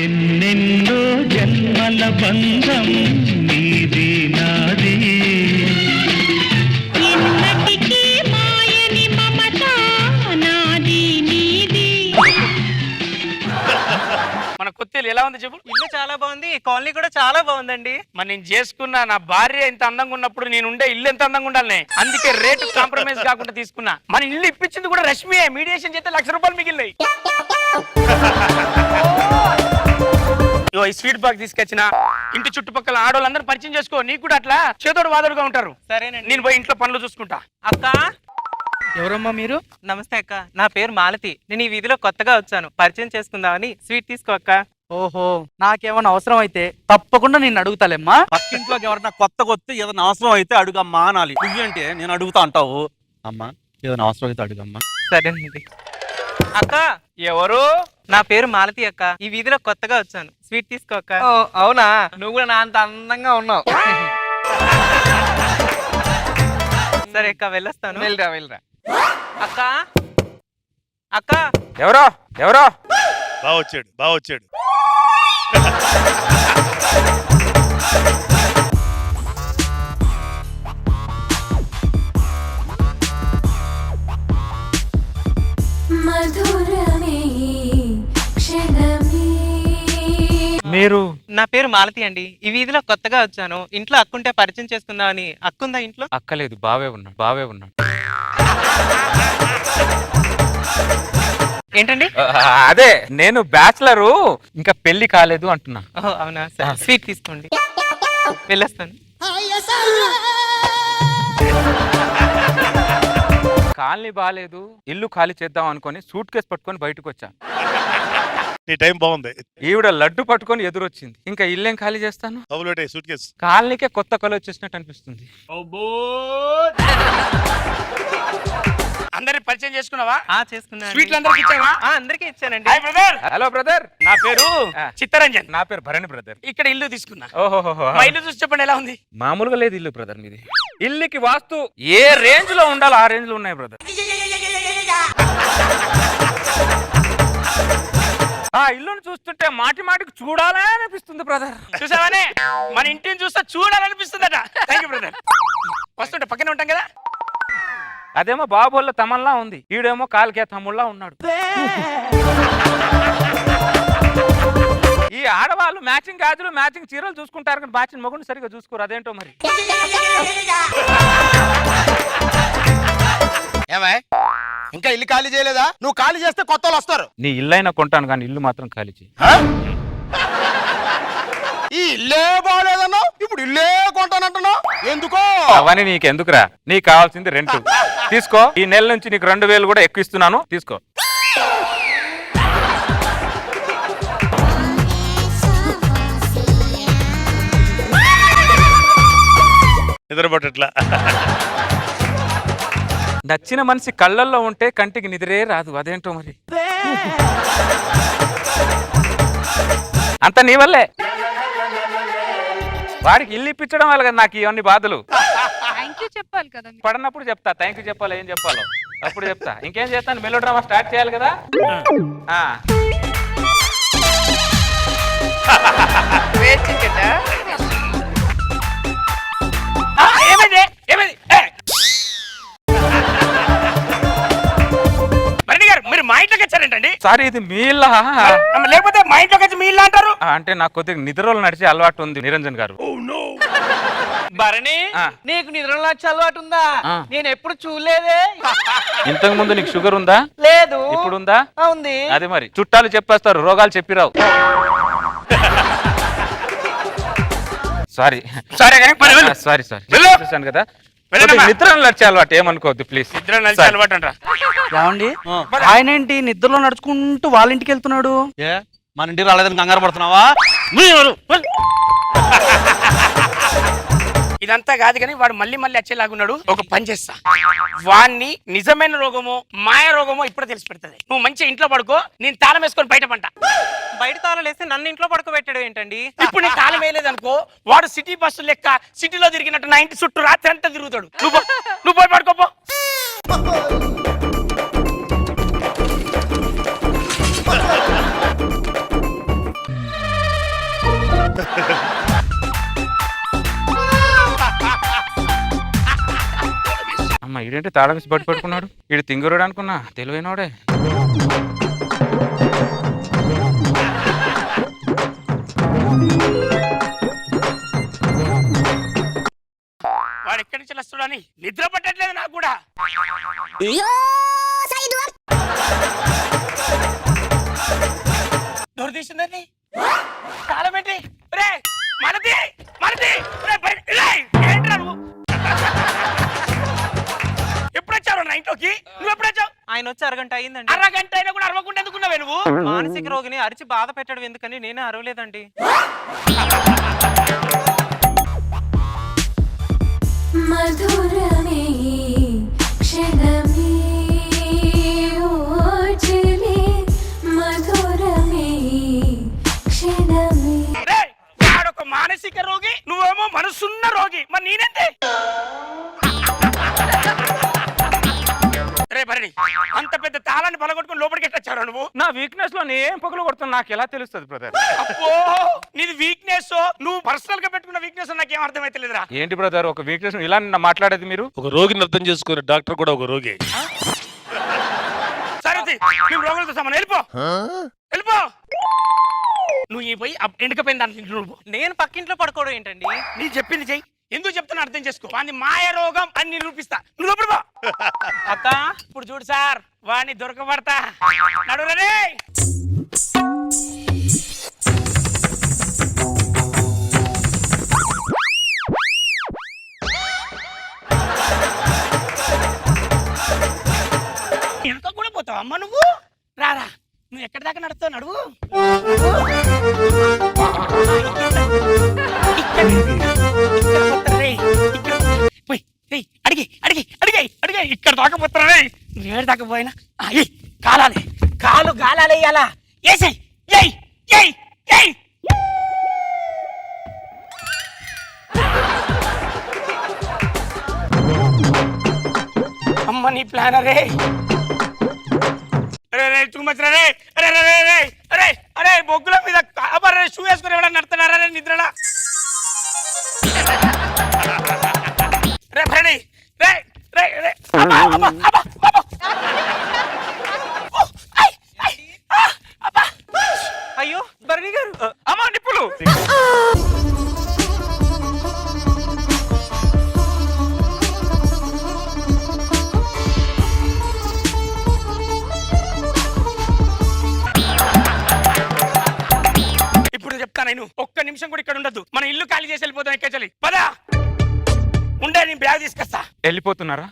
ఎన్నెన్నో జన్మల బంధం నీది నాది, ఎన్నటికీ మాయని మమత నాది నీది. మన కొత్తేలు ఎలా ఉంది చెప్పు? ఇల్లు చాలా బాగుంది, కాలనీ కూడా చాలా బాగుందండి. మరి నేను చేసుకున్న నా భార్య ఇంత అందంగా ఉన్నప్పుడు నేను ఉండే ఇల్లు ఎంత అందంగా ఉండాలి, అందుకే రేటు కాంప్రమైజ్ కాకుండా తీసుకున్నా. మన ఇల్లు ఇప్పించింది కూడా రష్మియే, మీడియేషన్ చేస్తే ₹1,00,000 మిగిలినాయి. ఇగో ఈ స్వీట్ బాక్స్ తీసుకొచ్చిన, ఇంటి చుట్టుపక్కల ఆడవాళ్ళందరూ పరిచయం చేసుకో, నీకు కూడా అట్లా చేదోడు వాదోడుగా ఉంటారు. సరేనండి. నేను పోయి ఇంట్లో పనులు చూసుకుంటా. అక్క, ఎవరమ్మా మీరు? నమస్తే అక్క, నా పేరు మాలతి. నేను ఈ వీధిలో కొత్తగా వచ్చాను, పరిచయం చేసుకుందామని. స్వీట్ తీసుకో అక్క. ఓహో, నాకేమన్నా అవసరం అయితే తప్పకుండా నేను అడుగుతాలేమ్మా. పక్కింట్లోకి ఎవరన్నా కొత్తగా వస్తే ఏదైనా అవసరం అయితే అడుగమ్మా అనాలి. నువ్వేంటే నేను అడుగుతా అంటావు. అమ్మా ఏదైనా అవసరం అయితే అడుగమ్మా. సరేనండి. అక్క, ఎవరు? నా పేరు మాలతి అక్క, ఈ వీధిలో కొత్తగా వచ్చాను. స్వీట్ తీసుకో అక్క. అవునా, నువ్వు కూడా నా అంత అందంగా ఉన్నావు. సరే అక్క, వెళ్ళొస్తాను. వెళ్ళరా వెళ్ళరా. అక్క, అక్క, ఎవరో ఎవరో బాగా వచ్చాడు. మీరు? నా పేరు మాలతి అండి, ఈ వీధిలో కొత్తగా వచ్చాను. ఇంట్లో అక్కుంటే పరిచయం చేసుకుందామని. అక్కుందా ఇంట్లో? అక్కలేదు, బావే ఉన్నాడు. ఏంటండి? అదే నేను బ్యాచిలరు, ఇంకా పెళ్లి కాలేదు అంటున్నా. ఓహో, అవునా? సరే, స్వీట్ తీసుకోండి, వెళ్ళొస్తాను. కాలనీ బాగాలేదు, ఇల్లు ఖాళీ చేద్దాం అనుకొని సూట్ కేసు పట్టుకొని బయటకు వచ్చా. నీ టైం బాగుంది. ఈవిడ లడ్డు పట్టుకొని ఎదురొచ్చింది. ఇంకా ఇల్లేం ఖాళీ చేస్తాను? Suit case. కాలనీకే కొత్త కళ వచ్చేసినట్టు అనిపిస్తుంది. అందరి పరిచయం చేసుకున్నావా? చేసుకున్నాను. స్వీట్లు అందరికి ఇచ్చావా? అందరికీ ఇచ్చానండి. హలో బ్రదర్, నా పేరు చిత్తరంజన్. నా పేరు భరణి బ్రదర్. ఇక్కడ ఇల్లు తీసుకున్నా. ఓహో, మా ఇల్లు చూసి చెప్పండి ఎలా ఉంది? మామూలుగా లేదు ఇల్లు బ్రదర్ మీది. ఇల్లుకి వాస్తు ఏ రేంజ్ లో ఉండాలో ఆ రేంజ్ లో ఉన్నాయి బ్రదర్. ఆ ఇల్లును చూస్తుంటే మాటికి చూడాలని అనిపిస్తుంది బ్రదర్. చూసావనే, మన ఇంటిని చూస్తే చూడాలనిపిస్తుందట. Thank you brother. వస్తుంటే పక్కనే ఉంటాం కదా. అదేమో బాబోళ్ళ తమల్లా ఉంది, ఈడేమో కాలికే తమ్ముళ్ళ ఉన్నాడు. ఈ ఆడవాళ్ళు మ్యాచింగ్ గాజులు మ్యాచింగ్ చీరలు చూసుకుంటారు కానీ మ్యాచింగ్ మొగుడు సరిగా చూసుకోరు. అదేంటో మరి. ఏమై ఇంకా ఇల్లు ఖాళీ చేయలేదా? నువ్వు ఖాళీ చేస్తే కొత్త వాళ్ళు వస్తారు. నీ ఇల్లు అయినా కొంటాను కానీ ఇల్లు మాత్రం ఖాళీ చేయి. ఈ ఇల్లే బాగలేదన్నావు, ఇప్పుడు ఇల్లే కొంటానంటున్నావు ఎందుకో? అవన్నీ నీకెందుకురా, నీకు కావాల్సింది రెంట్. తీసుకో, ఈ నెల నుంచి నీకు 2,000 కూడా ఎక్కువ ఇస్తున్నాను, తీసుకో. నిద్రపట్టట్లా. నచ్చిన మనిషి కళ్ళల్లో ఉంటే కంటికి నిద్రే రాదు. అదేంటో మరి. అంత నీ వల్లే. వాడికి ఇల్లు ఇప్పించడం వల్ల కదా నాకు ఇవన్నీ బాధలు. చెప్పాలి కదా, పడినప్పుడు చెప్తా థ్యాంక్ యూ చెప్పాలి, ఏం చెప్పాలో అప్పుడు చెప్తా. ఇంకేం చేస్తాను, మెలో డ్రామా స్టార్ట్ చేయాలి కదా. ఏమైంది ఏమైంది? మీరు మా ఇంట్లోకి వచ్చారేంటండి? సారీ, ఇది మీ ఇల్లా? లేకపోతే మా ఇంట్లోకి వచ్చి మీ ఇల్లా అంటారు? అంటే నాకు కొద్దిగా నిద్రలో నడిచే అలవాటు ఉంది నిరంజన్ గారు. భరణి, నీకు నిద్రలో వచ్చే అలవాటు ఉందా? నేను ఎప్పుడు చూడలేదే. ఇంతకు ముందు నీకు షుగర్ ఉందా? లేదు. ఇప్పుడు ఉందా? ఉంది. అదే మరి, చుట్టాలు చెప్పేస్తారు, రోగాలు చెప్పిరావు. సారీ చూసాను కదా. నిద్ర నడిచే అలవాటు, ఏమనుకోవద్దు ప్లీజ్. నిద్ర నడిచే అలవాటు అంటారా? ఏమండి, ఆయన ఏంటి నిద్రలో నడుచుకుంటూ వాళ్ళ ఇంటికి వెళ్తున్నాడు? ఏ మన ఇంటికి రాలేదని కంగారు పడుతున్నావా? ఇదంతా కాదు కానీ వాడు మళ్ళీ వచ్చేలాగున్నాడు. ఒక పని చేస్తా, వాణ్ణి నిజమైన రోగమో మాయ రోగమో ఇప్పుడు తెలిసి పెడుతుంది. నువ్వు మంచిగా ఇంట్లో పడుకో, నేను తాళం వేసుకొని బయట పంట. బయట తాళం వేస్తే నన్ను ఇంట్లో పడుకోబెట్టాడు ఏంటండి? ఇప్పుడు నేను తాళం వేయలేదు అనుకో, వాడు సిటీ బస్సు లెక్క సిటీలో తిరిగినట్టు నా ఇంటి చుట్టూ రాత్రి అంతా తిరుగుతాడు. నువ్వు పోయి పడుకోపో. అమ్మ ఈడేంటి తాళం వేసి బట్టి పట్టుకున్నాడు. ఈడు తింగురుడు అనుకున్నా, తెలివైనోడే. వాడు ఎక్కడి నుంచి వస్తాడని నిద్ర పట్టట్లేదు నాకు కూడా. డోర్ తీసిందండి, తాళం ఏంటి? రే మనది మనది, ఏంట్రా నువ్వు? ఎప్పుడు వచ్చావు నా ఇంట్లోకి? నువ్వు ఎప్పుడు వచ్చావు? ఆయన వచ్చి అరగంట అయిందండి. అరగంట అయినా కూడా అరవకుండా ఎందుకున్నావే నువ్వు? మానసిక రోగిని అరిచి బాధ పెట్టడం ఎందుకని నేనే అరవలేదండి. మధురమే క్షణమే ఓజలే మధురమే క్షణమే. రేయ్, వాడొక మానసిక రోగి, నువ్వేమో మనసున్న రోగి. మరి నేనేంటి? రే భరణి, అంత పెద్ద తాళాన్ని పలగొట్టుకుని లోపలికి ఎట్టొచ్చావు నువ్వు? నా వీక్నెస్ లో నేను పగలు కొడుతున్నా నాకు ఎలా తెలుస్తుంది బ్రదర్? అబ్బో, నీది వీక్నెస్, నువ్వు పర్సనల్ గా పెట్టుకున్న వీక్నెస్ నాకేం అర్థమైతే లేదురా. ఏంటి బ్రదర్ ఒక వీక్నెస్ ఇలా మాట్లాడేది మీరు? ఒక రోగిని అర్థం చేసుకునే డాక్టర్ కూడా ఒక రోగి. సరే మేము రోగులతో సమానం, వెళ్ళిపో వెళ్ళిపో. నువ్వు ఈ పోయి ఎండకపోయిన దాంట్లో నువ్వు. నేను పక్కింట్లో పడుకోవడం ఏంటండి? నీ చెప్పింది చెయ్యి. ఎందుకు చెప్తున్నా అర్థం చేసుకో. వాడిని మాయ రోగం అని నిరూపిస్తా. నువ్వు లోపల పో. అక్క ఇప్పుడు చూడు సార్, వాడిని దొరకబడతా. నడురే. వెనక కూడా పోతావు అమ్మ నువ్వు? రారా, నువ్వు ఎక్కడి దాకా నడుస్తావు? నడువు. అడిగి అడిగి అడిగి అడిగి ఇక్కడ దాకా పోతారా? ఏడు దాకా పోయినా కాలాలి, కాలు గాలాలి. అలా ఏసై ఏయ్ ఏయ్ ఏయ్. అమ్మ నీ ప్లాన్ అరే. అరే రే చూమచ్చరా రే. అరే రే రే అరే అరే బొగ్గుల మీద కాబరే షూ వేసుకుని ఎవడన్నా నడుతున్నారా రే నిద్రలా? రే భరణి రే రే రే. అయ్యో భరణి గారు, అమ్మా నిప్పులు. ఇప్పుడు చెప్తాను, నేను ఒక్క నిమిషం కూడా ఇక్కడ ఉండద్దు. మన ఇల్లు ఖాళీ చేసి వెళ్ళిపోతాం. ఎక్కచలి పదా ఉండే, నేను బ్యాగ్ తీసుకొస్తా. వెళ్ళిపోతున్నారా?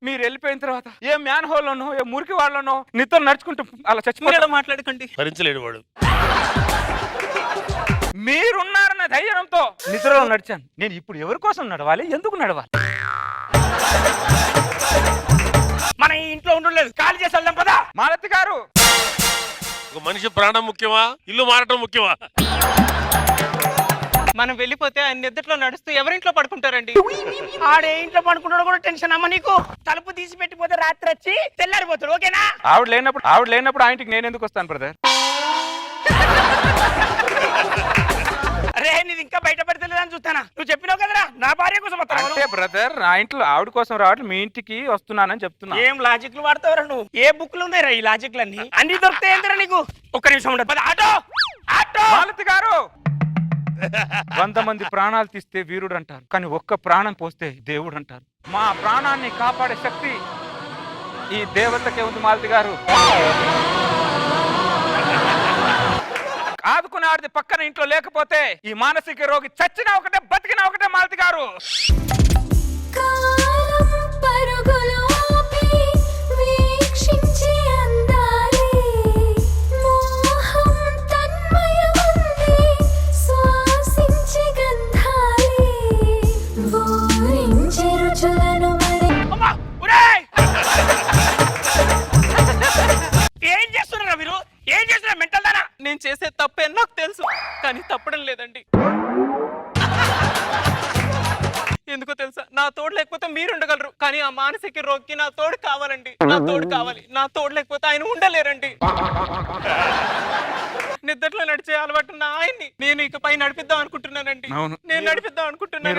మీరు వెళ్ళిపోయిన తర్వాత ఏ మ్యాన్ హోల్లోనో ఏ మురికి వాళ్ళనో నిద్ర నడుచుకుంటూ అలా చచ్చిపోయేలా మాట్లాడకండి. భరించలేడు వాడు. మీరున్నారన్న ధైర్యంతో నిద్రలో నడిచాను. నేను ఇప్పుడు ఎవరి కోసం నడవాలి? ఎందుకు నడవాలి? మన ఈ ఇంట్లో ఉండలేదు, ఖాళీ చేసి వెళ్దాం పదా. మాలతి గారు, ఒక మనిషి ప్రాణం ముఖ్యమా, ఇల్లు మారటం ముఖ్యమా? మనం వెళ్ళిపోతే ఆయన నిద్రలో నడుస్తూ ఎవరింట్లో పడుకుంటారండి? ఆడే ఇంట్లో పడుకుంటాడు కూడా టెన్షన్ అమ్మ నీకు. తలుపు తీసి పెట్టిపోతే రాత్రి వచ్చి తెల్లారిపోతాడు. ఓకేనా? ఆవిడ లేనప్పుడు ఆ ఇంటికి నేను ఎందుకు వస్తాను బ్రదర్? అరే నీది ఇంకా బయట పెడతలేదని చూస్తానా? నువ్వు చెప్పినావు కదరా నా భార్య కోసం వస్తాను అంటే బ్రదర్. నా ఇంట్లో ఆవిడ కోసం రావట్లేదు, మీ ఇంటికి వస్తున్నానని చెప్తున్నా. ఏం లాజిక్లు వాడతావురా నువ్వు? ఏ బుక్లు ఉన్నాయిరా ఈ లాజిక్లు అన్ని దొరుకుతాయి ఏందిరా నీకు? ఒక్క నిమిషం ఉండదు. Auto auto. మాలతి గారు, 100 మంది ప్రాణాలు తీస్తే వీరుడు అంటారు, కానీ ఒక్క ప్రాణం పోస్తే దేవుడు అంటారు. మా ప్రాణాన్ని కాపాడే శక్తి ఈ దేవతకే ఉంది మాలతి గారు. ఆదుకునే ఆడిది పక్కన ఇంట్లో లేకపోతే ఈ మానసిక రోగి చచ్చినా ఒకటే బతికినా ఒకటే మాలతి గారు. ఏం చేస్తున్నారా మీరు? ఏం చేస్తున్నా మెంటల్ దానా? నేను చేసే తప్పే నాకు తెలుసు, కానీ తప్పడం లేదండి. ఎందుకో తెలుసా? నా తోడు లేకపోతే మీరు ఉండగలరు, కానీ ఆ మానసిక రోగికి నా తోడు కావాలండి. నా తోడు కావాలి. నా తోడు లేకపోతే ఆయన ఉండలేరండి. నిద్రలో నడిచే అలవాటు ఉన్న ఆయన్ని నేను ఇకపై నడిపిద్దాం అనుకుంటున్నానండి. నేను నడిపిద్దాం అనుకుంటున్నాను.